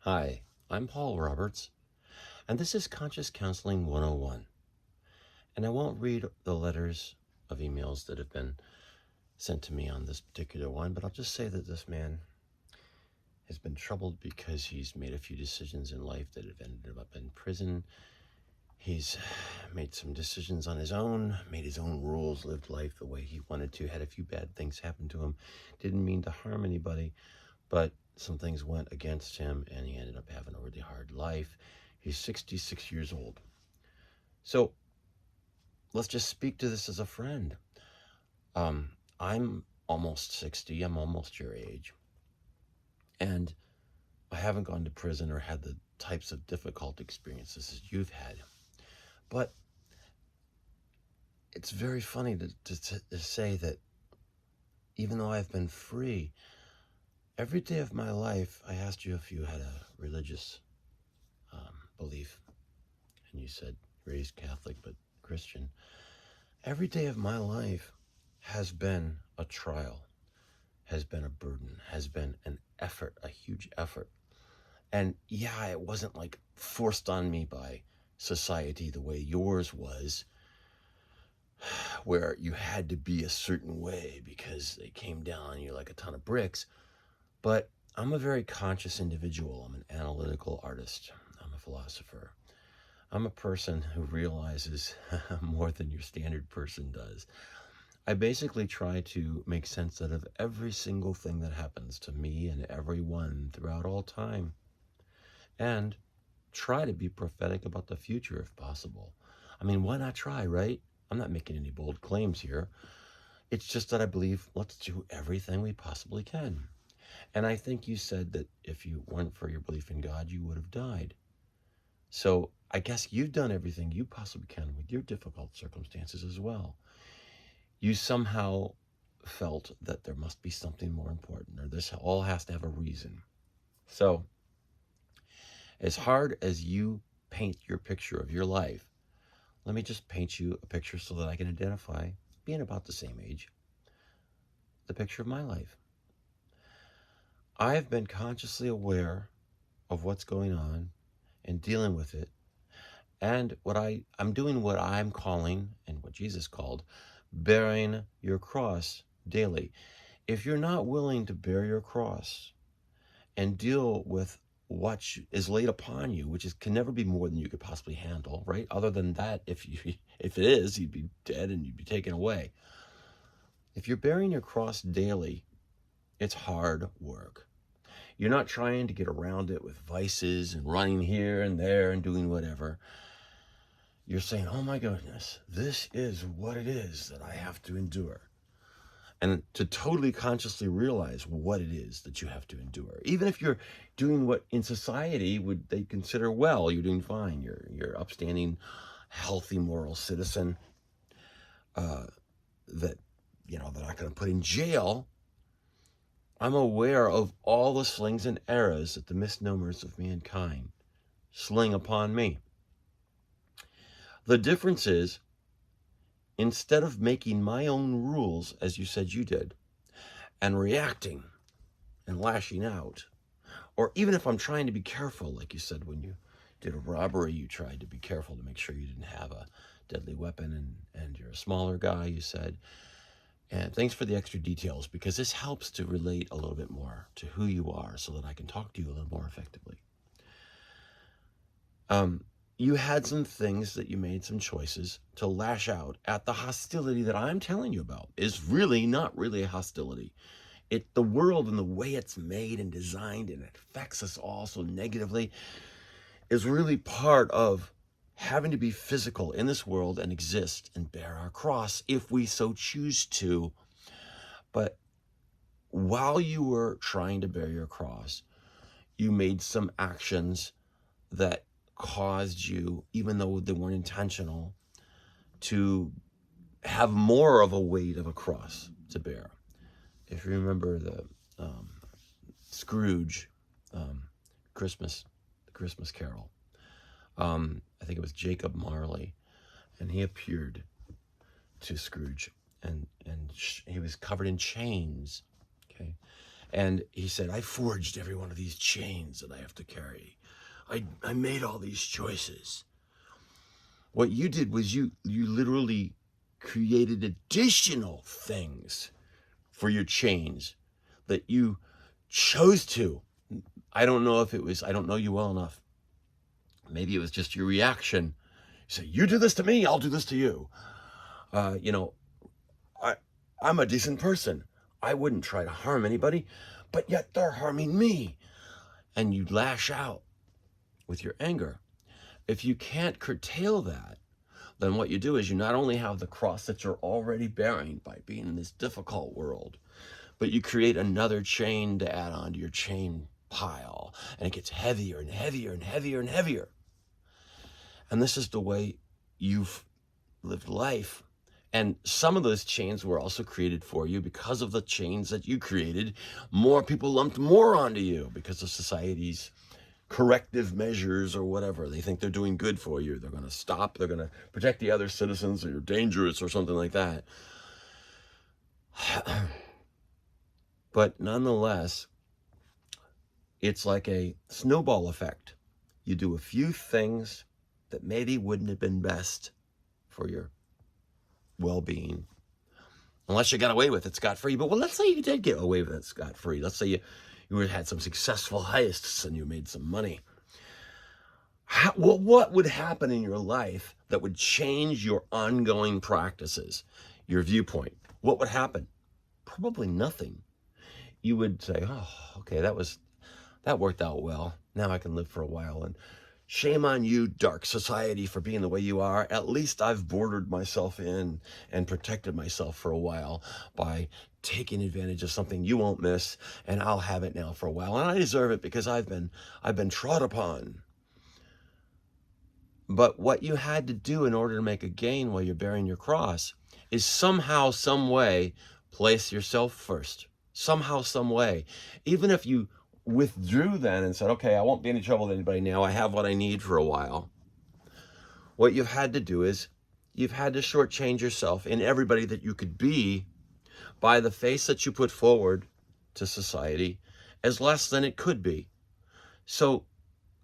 Hi, I'm Paul Roberts, and this is Conscious Counseling 101. And I won't read the letters of emails that have been sent to me on this particular one, but I'll just say that this man has been troubled because he's made a few decisions in life that have ended up in prison. He's made some decisions on his own, made his own rules, lived life the way he wanted to, had a few bad things happen to him. Didn't mean to harm anybody, but some things went against him and he ended up having a really hard life. He's 66 years old. So let's just speak to this as a friend. I'm almost 60. I'm almost your age. And I haven't gone to prison or had the types of difficult experiences as you've had. But it's very funny to say that even though I've been free, every day of my life, I asked you if you had a religious belief. And you said raised Catholic, but Christian. Every day of my life has been a trial, has been a burden, has been an effort, a huge effort. And yeah, it wasn't like forced on me by society the way yours was, where you had to be a certain way because they came down on you like a ton of bricks. But I'm a very conscious individual. I'm an analytical artist. I'm a philosopher. I'm a person who realizes more than your standard person does. I basically try to make sense out of every single thing that happens to me and everyone throughout all time, and try to be prophetic about the future if possible. I mean, why not try, right? I'm not making any bold claims here. It's just that I believe let's do everything we possibly can. And I think you said that if you weren't for your belief in God, you would have died. So I guess you've done everything you possibly can with your difficult circumstances as well. You somehow felt that there must be something more important, or this all has to have a reason. So as hard as you paint your picture of your life, let me just paint you a picture so that I can identify, being about the same age, the picture of my life. I have been consciously aware of what's going on and dealing with it. And I'm doing what I'm calling, and what Jesus called, bearing your cross daily. If you're not willing to bear your cross and deal with what is laid upon you, which can never be more than you could possibly handle, right? Other than that, if it is, you'd be dead and you'd be taken away. If you're bearing your cross daily, it's hard work. You're not trying to get around it with vices and running here and there and doing whatever. You're saying, oh my goodness, this is what it is that I have to endure. And to totally consciously realize what it is that you have to endure. Even if you're doing what in society would they consider well, you're doing fine. You're upstanding, healthy, moral citizen that they're not going to put in jail. I'm aware of all the slings and arrows that the misnomers of mankind sling upon me. The difference is, instead of making my own rules, as you said you did, and reacting and lashing out, or even if I'm trying to be careful, like you said, when you did a robbery, you tried to be careful to make sure you didn't have a deadly weapon, and you're a smaller guy, you said. And thanks for the extra details, because this helps to relate a little bit more to who you are so that I can talk to you a little more effectively. You had some things that you made some choices to lash out at the hostility that I'm telling you about is really not really a hostility. The world and the way it's made and designed and it affects us all so negatively is really part of having to be physical in this world and exist and bear our cross if we so choose to. But while you were trying to bear your cross, you made some actions that caused you, even though they weren't intentional, to have more of a weight of a cross to bear. If you remember the Scrooge the Christmas Carol, I think it was Jacob Marley, and he appeared to Scrooge, and he was covered in chains, okay, And he said, I forged every one of these chains that I have to carry. I made all these choices. What you did was you literally created additional things for your chains that you chose to. I don't know if it was, I don't know you well enough. Maybe it was just your reaction. You say, you do this to me, I'll do this to you. You know, I'm a decent person. I wouldn't try to harm anybody, but yet they're harming me. And you lash out with your anger. If you can't curtail that, then what you do is you not only have the cross that you're already bearing by being in this difficult world, but you create another chain to add on to your chain pile, and it gets heavier and heavier and heavier and heavier. And this is the way you've lived life. And some of those chains were also created for you because of the chains that you created. More people lumped more onto you because of society's corrective measures or whatever. They think they're doing good for you. They're going to stop. They're going to protect the other citizens, or you're dangerous or something like that. But nonetheless, it's like a snowball effect. You do a few things that maybe wouldn't have been best for your well-being, unless you got away with it scot-free. But well, let's say you did get away with it scot-free. Let's say you had some successful heists and you made some money. What would happen in your life that would change your ongoing practices, your viewpoint? What would happen? Probably nothing. You would say, oh, okay, that worked out well. Now I can live for a while. And shame on you, dark society, for being the way you are. At least I've bordered myself in and protected myself for a while by taking advantage of something you won't miss, and I'll have it now for a while. And I deserve it because I've been trod upon. But what you had to do in order to make a gain while you're bearing your cross is somehow, some way, place yourself first. Somehow, some way. Even if you withdrew then and said, okay, I won't be in any trouble with anybody now. I have what I need for a while. What you've had to do is you've had to shortchange yourself in everybody that you could be by the face that you put forward to society as less than it could be. So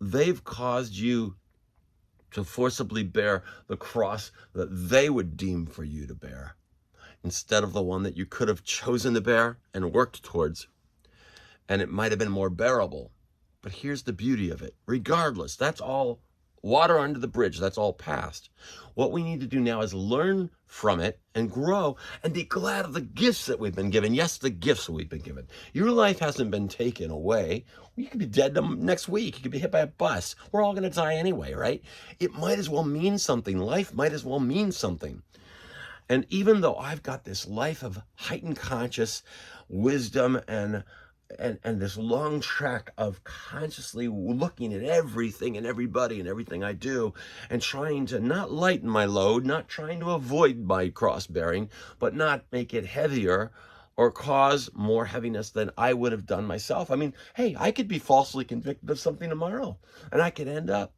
they've caused you to forcibly bear the cross that they would deem for you to bear, instead of the one that you could have chosen to bear and worked towards. And it might have been more bearable. But here's the beauty of it. Regardless, that's all water under the bridge. That's all past. What we need to do now is learn from it and grow and be glad of the gifts that we've been given. Yes, the gifts we've been given. Your life hasn't been taken away. You could be dead next week. You could be hit by a bus. We're all going to die anyway, right? It might as well mean something. Life might as well mean something. And even though I've got this life of heightened conscious wisdom and this long track of consciously looking at everything and everybody and everything I do and trying to not lighten my load, not trying to avoid my cross bearing, but not make it heavier or cause more heaviness than I would have done myself. I mean, hey, I could be falsely convicted of something tomorrow and I could end up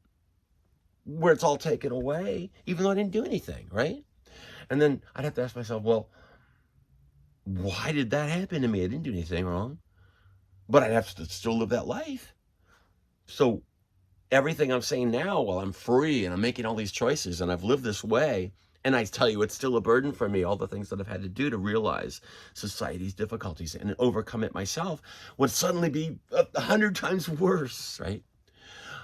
where it's all taken away, even though I didn't do anything, right? And then I'd have to ask myself, well, why did that happen to me? I didn't do anything wrong. But I'd have to still live that life. So everything I'm saying now, while I'm free and I'm making all these choices and I've lived this way, and I tell you, it's still a burden for me, all the things that I've had to do to realize society's difficulties and overcome it myself would suddenly be 100 times worse, right?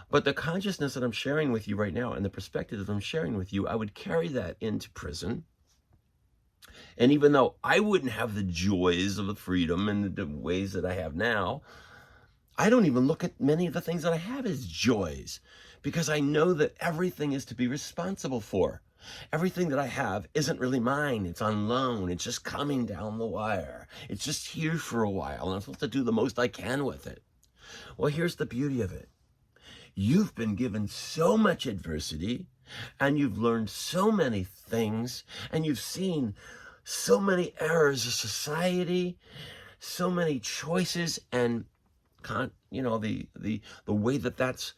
But the consciousness that I'm sharing with you right now and the perspective that I'm sharing with you, I would carry that into prison. And even though I wouldn't have the joys of the freedom and the ways that I have now, I don't even look at many of the things that I have as joys, because I know that everything is to be responsible for. Everything that I have isn't really mine. It's on loan. It's just coming down the wire. It's just here for a while, and I'm supposed to do the most I can with it. Well, here's the beauty of it. You've been given so much adversity, and you've learned so many things, and you've seen so many errors of society, so many choices, and the way that that's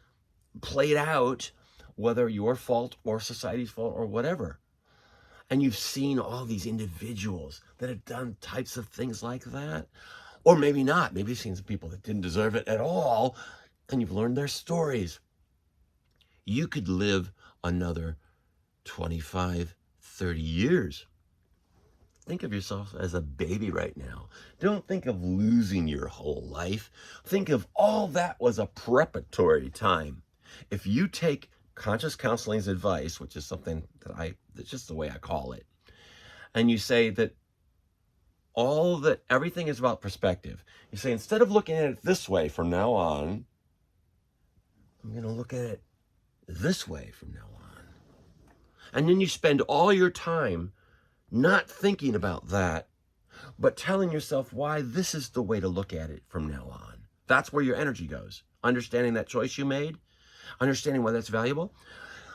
played out, whether your fault or society's fault or whatever. And you've seen all these individuals that have done types of things like that. Or maybe not. Maybe you've seen some people that didn't deserve it at all, and you've learned their stories. You could live another 25, 30 years. Think of yourself as a baby right now. Don't think of losing your whole life. Think of all that was a preparatory time. If you take conscious counseling's advice, which is something that's just the way I call it, and you say that everything is about perspective. You say, instead of looking at it this way from now on, I'm going to look at it this way from now on. And then you spend all your time not thinking about that, but telling yourself why this is the way to look at it from now on. That's where your energy goes. Understanding that choice you made, understanding why that's valuable.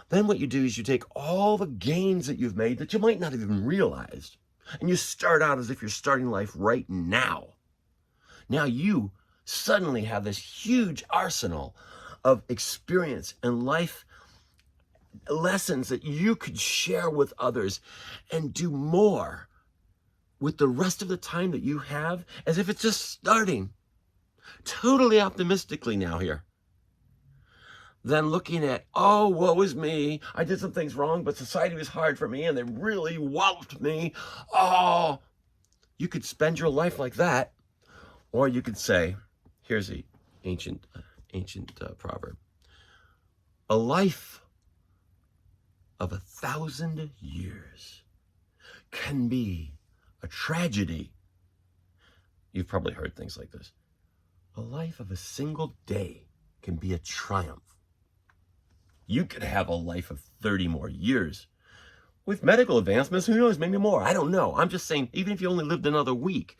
Then what you do is you take all the gains that you've made that you might not have even realized, and you start out as if you're starting life right now. Now you suddenly have this huge arsenal of experience and life lessons that you could share with others and do more with the rest of the time that you have, as if it's just starting. Totally optimistically now here. Then looking at, oh, woe is me. I did some things wrong, but society was hard for me and they really walloped me. Oh, you could spend your life like that. Or you could say, here's the ancient proverb. A life of 1,000 years can be a tragedy. You've probably heard things like this. A life of a single day can be a triumph. You could have a life of 30 more years. With medical advancements, who knows, maybe more. I don't know. I'm just saying, even if you only lived another week,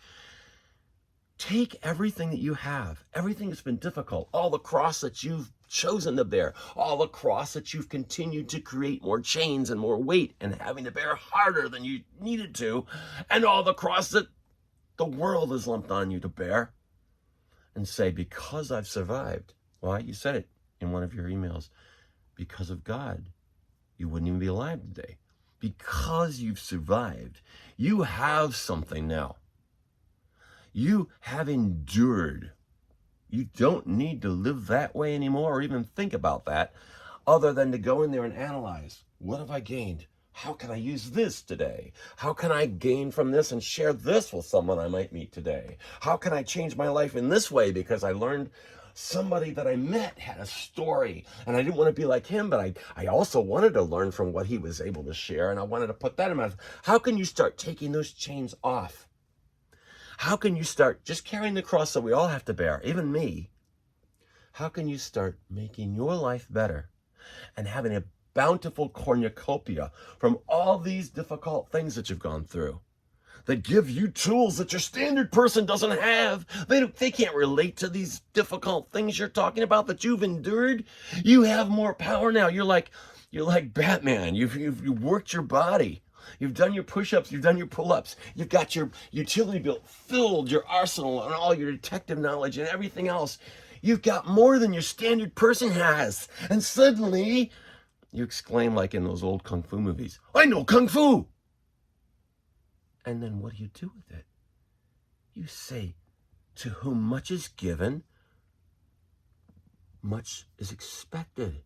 take everything that you have, everything that's been difficult, all the cross that you've chosen to bear, all the cross that you've continued to create more chains and more weight and having to bear harder than you needed to, and all the cross that the world has lumped on you to bear, and say, because I've survived. Why? You said it in one of your emails. Because of God, you wouldn't even be alive today. Because you've survived, you have something now. You have endured. You don't need to live that way anymore or even think about that, other than to go in there and analyze. What have I gained? How can I use this today? How can I gain from this and share this with someone I might meet today? How can I change my life in this way because I learned somebody that I met had a story and I didn't want to be like him, but I also wanted to learn from what he was able to share, and I wanted to put that in my life. How can you start taking those chains off? How can you start just carrying the cross that we all have to bear, even me? How can you start making your life better and having a bountiful cornucopia from all these difficult things that you've gone through that give you tools that your standard person doesn't have? They can't relate to these difficult things you're talking about that you've endured. You have more power now. You're like Batman. You've worked your body. You've done your push-ups, you've done your pull-ups, you've got your utility belt filled, your arsenal and all your detective knowledge and everything else. You've got more than your standard person has. And suddenly, you exclaim like in those old Kung Fu movies, I know Kung Fu! And then what do you do with it? You say, to whom much is given, much is expected.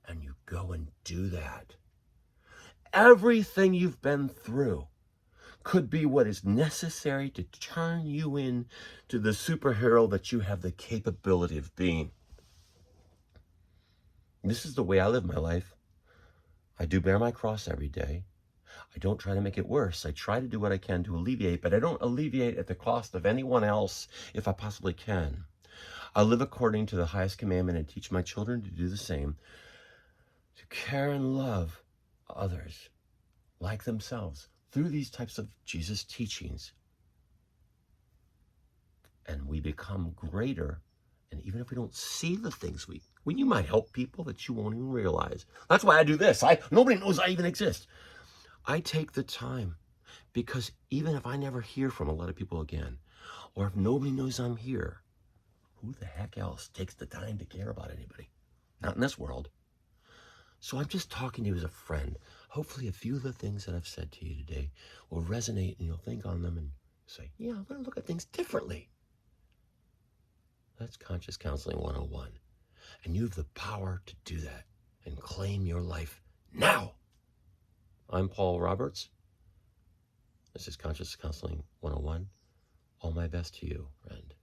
And you go and do that. Everything you've been through could be what is necessary to turn you into the superhero that you have the capability of being. This is the way I live my life. I do bear my cross every day. I don't try to make it worse. I try to do what I can to alleviate, but I don't alleviate at the cost of anyone else if I possibly can. I live according to the highest commandment and teach my children to do the same, to care and love others like themselves through these types of Jesus teachings. And we become greater. And even if we don't see the things when you might help people that you won't even realize. That's why I do this. Nobody knows I even exist. I take the time because even if I never hear from a lot of people again, or if nobody knows I'm here, who the heck else takes the time to care about anybody? Not in this world. So I'm just talking to you as a friend. Hopefully a few of the things that I've said to you today will resonate and you'll think on them and Say, yeah, I'm going to look at things differently. That's Conscious Counseling 101. And you have the power to do that and claim your life now. I'm Paul Roberts. This is Conscious Counseling 101. All my best to you, friend.